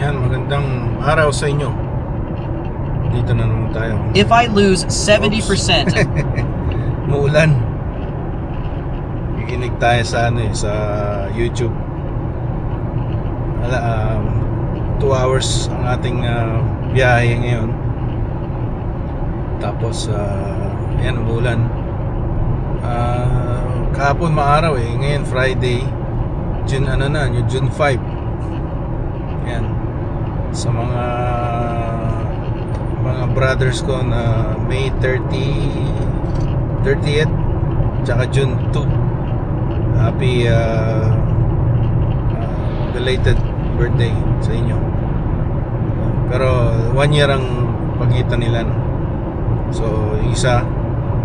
Yan, magandang araw sa inyo. Dito na naman tayo. If I lose 70%, Muulan. Kikinig tayo sa sa YouTube. 2 hours ang ating biyahe ngayon. Tapos yan, umulan. Kahapon maaraw ngayon Friday, June 5. Yan. Sa mga brothers ko na May 30th tsaka June 2, happy belated birthday sa inyo. Pero 1 year ang pagitan nila, no? So isa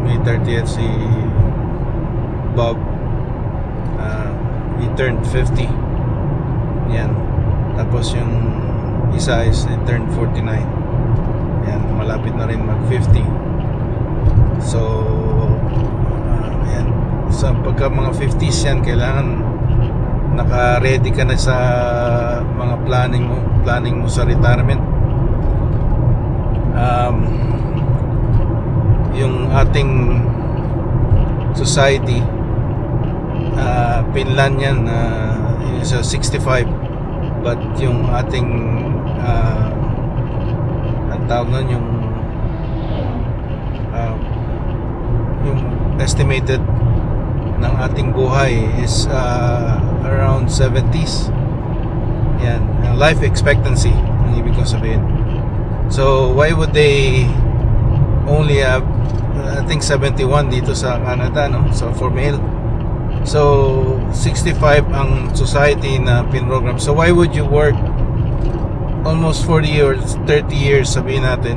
May 30th si Bob, he turned 50. Yan. Tapos yung isa is he turned 49. Yan, malapit na rin mag 50. So yan, sa pagka mga 50s yan, kailangan naka-ready ka na sa mga planning mo sa retirement. Yung ating society, Finland yan, is 65, but yung ating ang tawag nun, yung estimated ng ating buhay is around 70s. Yan, life expectancy ang ibig kong sabihin. So why would they only have I think 71 dito sa Canada, no? So for male. So 65 ang society na pinrogram. So why would you work almost 40 or 30 years, sabihin natin,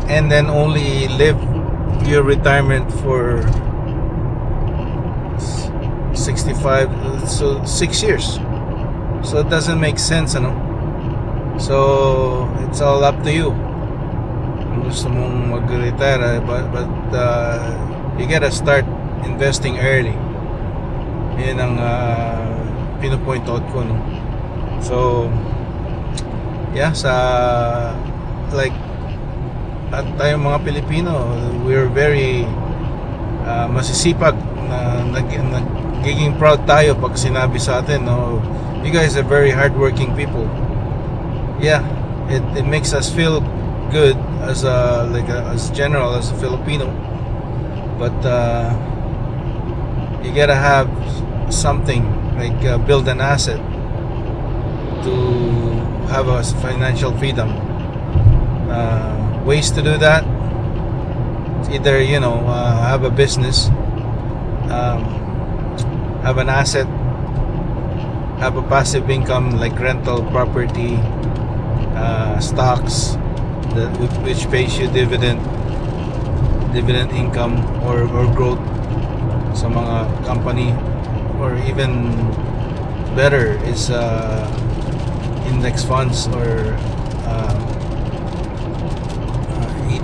and then only live your retirement for 65, so 6 years? So it doesn't make sense, ano? So it's all up to you kung gusto mong mag-retire, but you gotta start investing early. Yan ang pinopoint out ko, no? So yeah, sa like at tayong mga Pilipino, we're very masisipag na nagiging proud tayo pag sinabi sa atin, no, you guys are very hardworking people. Yeah, it makes us feel good as as general, as a Filipino, but you gotta have something like build an asset to have a financial freedom. Ways to do that: it's either have a business, have an asset, have a passive income like rental property, stocks which pays you dividend income or growth sa mga company, or even better is index funds or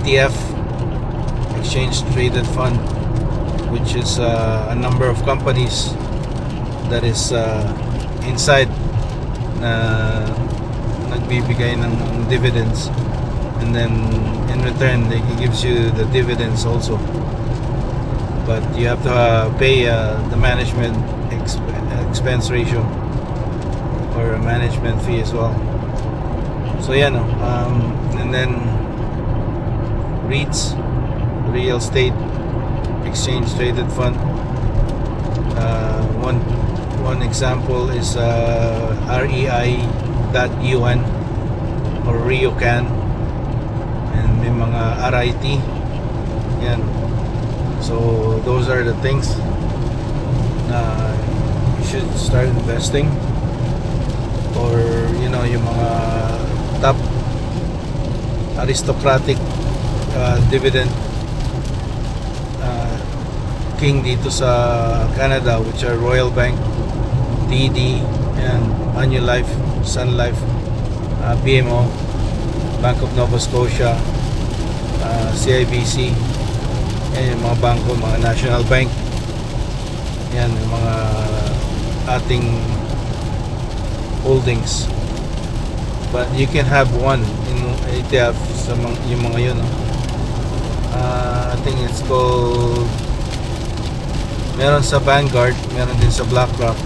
ETF, exchange traded fund, which is a number of companies that is inside na nagbibigay ng dividends, and then in return they gives you the dividends also, but you have to pay the management expense ratio or a management fee as well. So yeah, no, and then REITs, real estate exchange traded fund. One example is REI.UN or RioCan, and may mga RIT yan. So those are the things na you should start investing, or yung mga top aristocratic dividend king dito sa Canada, which are Royal Bank, TD, and Manulife, Sun Life, BMO, Bank of Nova Scotia, CIBC, yan yung mga bangko, mga National Bank. Yan yung mga ating holdings. but you can have one in ETF sa yung mga yun, no? I think it's called, meron sa Vanguard, meron din sa BlackRock.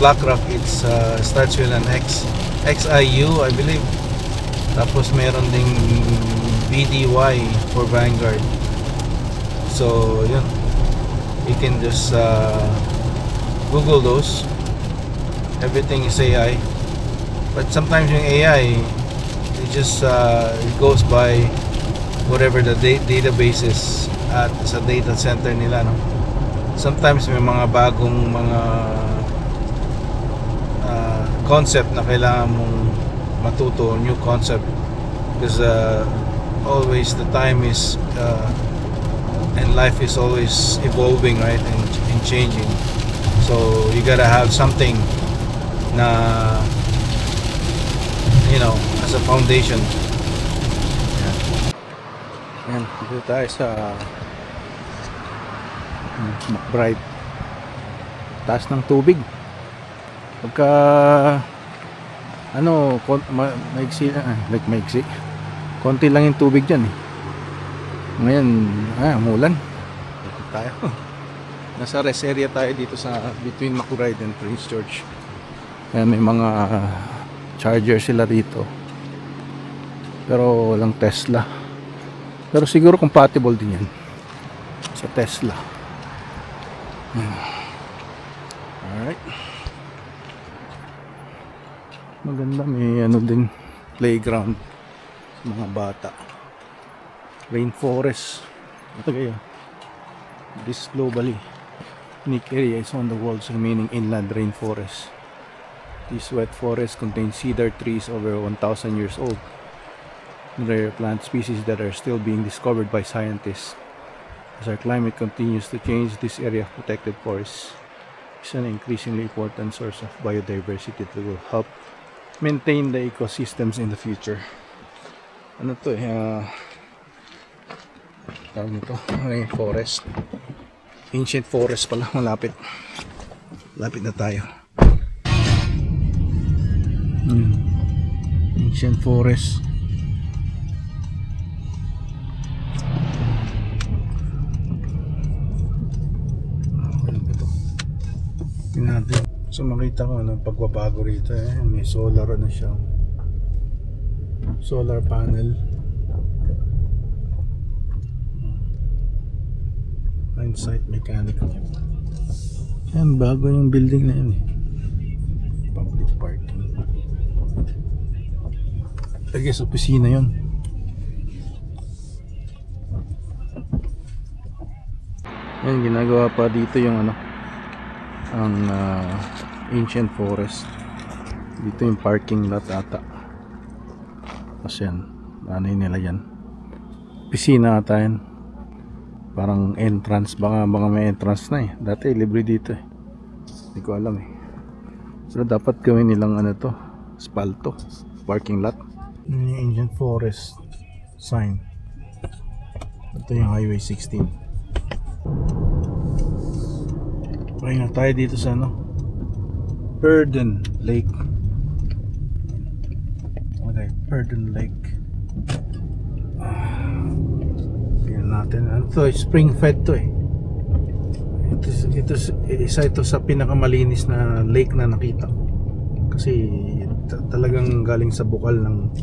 BlackRock, it's starts with an X, XIU I believe. Tapos meron ding BDY for Vanguard. So yun, you can just Google those. Everything is AI, but sometimes yung AI, it just it goes by whatever the database is at sa data center nila, no? Sometimes may mga bagong mga concept na kailangan mong matuto, new concept, because always the time is and life is always evolving, right, and changing. So you gotta have something na, you know, as a foundation. Yan, dito tayo sa McBride. Taas ng tubig. Pagka ano, maiksi, maiksi. Konti lang yung tubig dyan, eh. Ngayon, umulan. Dito tayo. Nasa rest area tayo dito sa between McBride and Prince George. Kaya may mga charger sila dito. Pero walang Tesla. Pero siguro compatible din yan sa Tesla. Alright. Maganda, may ano din, playground sa mga bata. Rainforest. Ito kaya, this globally unique area is on the world's remaining inland rainforest. This wet forest contains cedar trees over 1,000 years old, rare plant species that are still being discovered by scientists. As our climate continues to change, this area of protected forests is an increasingly important source of biodiversity that will help maintain the ecosystems in the future. Ano to tawag nito, rainforest. Ancient forest pala, malapit na tayo. Ancient forest. Natin. So makita ko pagbabago rito, may solar na siya, solar panel, on-site mechanical. Yan, bago yung building na yan, public parking. I guess opisina yun. Yan, ginagawa pa dito yung ang ancient forest. Dito yung parking lot ata. Kasi yan, nila yan, opisina ata yan. Parang entrance, baka may entrance na dati libre dito hindi ko alam so dapat gawin nilang to, spalto, parking lot. Yung ancient forest sign. Ito yung highway 16. Okay na tayo dito sa Purdon Lake. Okay, Purdon Lake. Tingnan natin. Ano to? Spring fed to isa ito sa pinakamalinis na lake na nakita ko. Kasi talagang galing sa bukal ng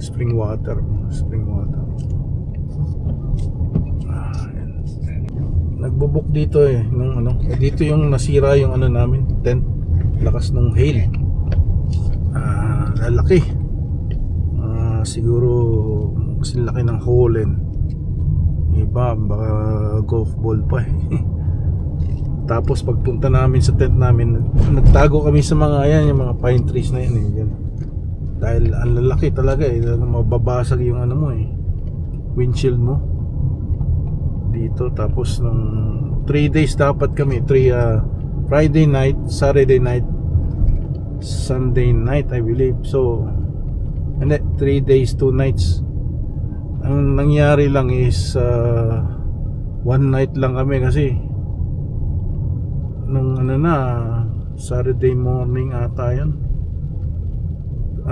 spring water. Nagbubuk dito dito yung nasira yung namin, tent. Lakas ng hail. Lalaki. Siguro kasi laki ng hole iba, baka golf ball pa Tapos pagpunta namin sa tent namin, nagtago kami sa mga yung mga pine trees na yan dahil ang lalaki talaga mababasag yung windshield mo dito. Tapos nung 3 days dapat kami, Friday night, Saturday night, Sunday night I believe. So 3 days 2 nights. Ang nangyari lang is 1 night lang kami kasi nung Saturday morning ata yan,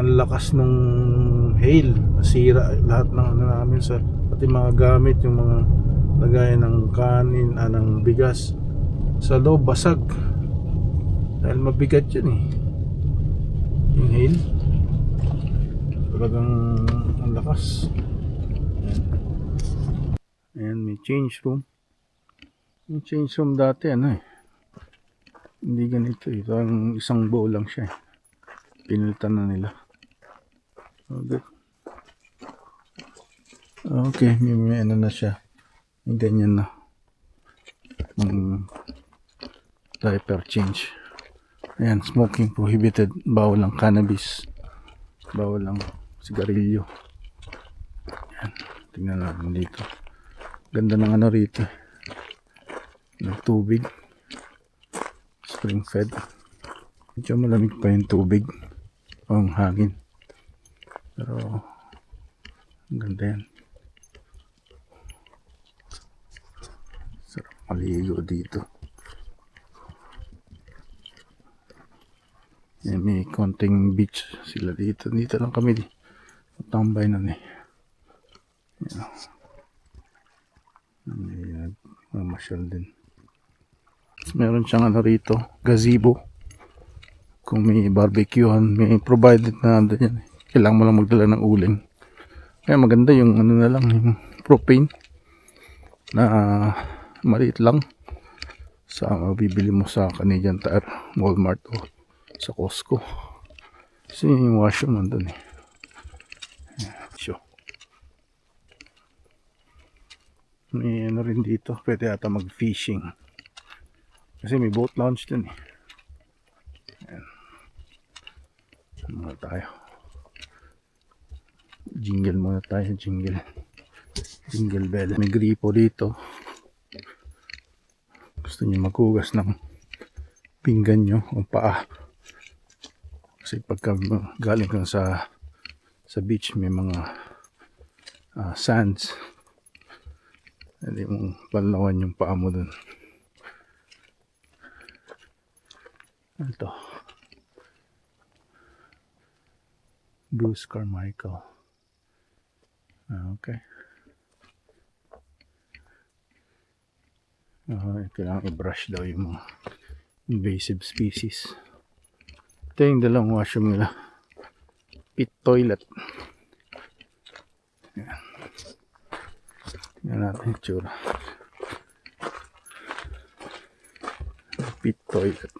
ang lakas nung hail, nasira lahat ng ano namin sa pati mga gamit, yung mga lagayan ng kanin, ng bigas sa loob basag dahil mabigat yun eh, yung hail. Talagang ang lakas. Ayan, may change room. Yung change room dati ano eh, hindi ganito eh, parang isang bowl lang siya eh. Pinilitan na nila. Okay. Okay, may ano na siya. May ganyan na. Diaper change. Ayan, smoking prohibited. Bawal ang cannabis. Bawal ang sigarilyo. Ayan, tingnan natin dito. Ganda ng ano rito. Ng tubig. Spring fed. Medyo malamig pa yung tubig. Ang hangin. Pero ang ganda yan. Sarap maligo dito. Yan, may konting beach sila dito. Dito lang kami tambay nun eh. Yan. May nagmamasyal din. Meron siyang ano rito, gazebo. Kung may barbecuehan, may provided na nandun yan. Kailangan mo lang magdala ng uling. Kaya maganda yung ano na lang, yung propane na maliit lang sa mabibili mo sa Canadian Tire, Walmart o sa Costco. Kasi yung washroom nandun eh. Sure. May ano rin dito, pwede ata mag-fishing. Kasi may boat launch dun eh. Ayan. Muna tayo. Jingle muna tayo. Jingle bell. May gripo dito. Gusto niyo maghugas ng pinggan nyo o paa. Kasi pagka galing kang sa beach, may mga sands. Hindi mong panlawan yung paa mo dun. Ito. Bruce Carmichael. Okay. Kailangan i-brush daw yung mga invasive species. Ito yung dalawang washroom nila. Pit toilet. Ayan. Tingnan natin yung tsura. Pit toilet.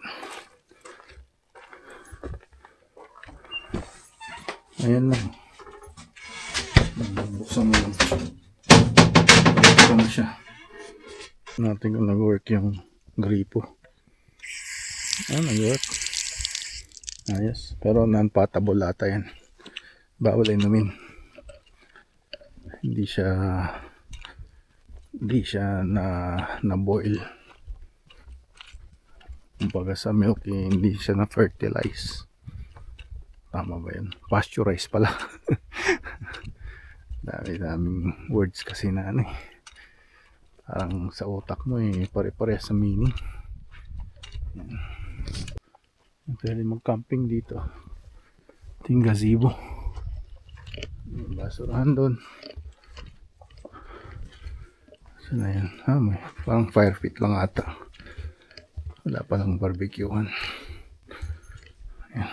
Ayan lang. Buksan mo lang. Buksan mo siya. Natin kung nag-work yung gripo. Nag-work. Ayos. Pero non-potable ata yan. Bawal inumin. Hindi siya na boil. Kumbaga sa milk hindi siya na fertilize. Tama ba yun? Pasteurize pala. Daming words kasi na ano eh. Parang sa utak mo eh, pare-pare sa meaning. Yan. Pwede mag-camping dito. Ito yung gazebo. May basurahan doon. Saan na yan? May parang fire pit lang ata. Wala palang barbecuehan. Ayan.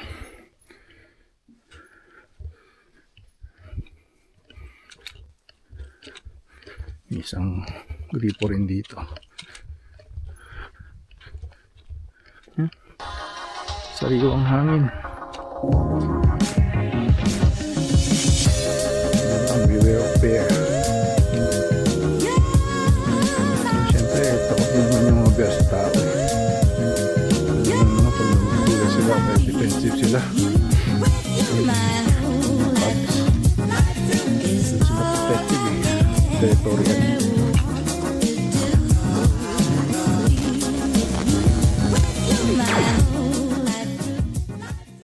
Isang gripo rin dito. Sariwang hangin. Beware of bear. Siyempre, takot naman yung mga bear sa tao. Pag nagugula sila, may defensive sila. Sila protective eh. Territorial.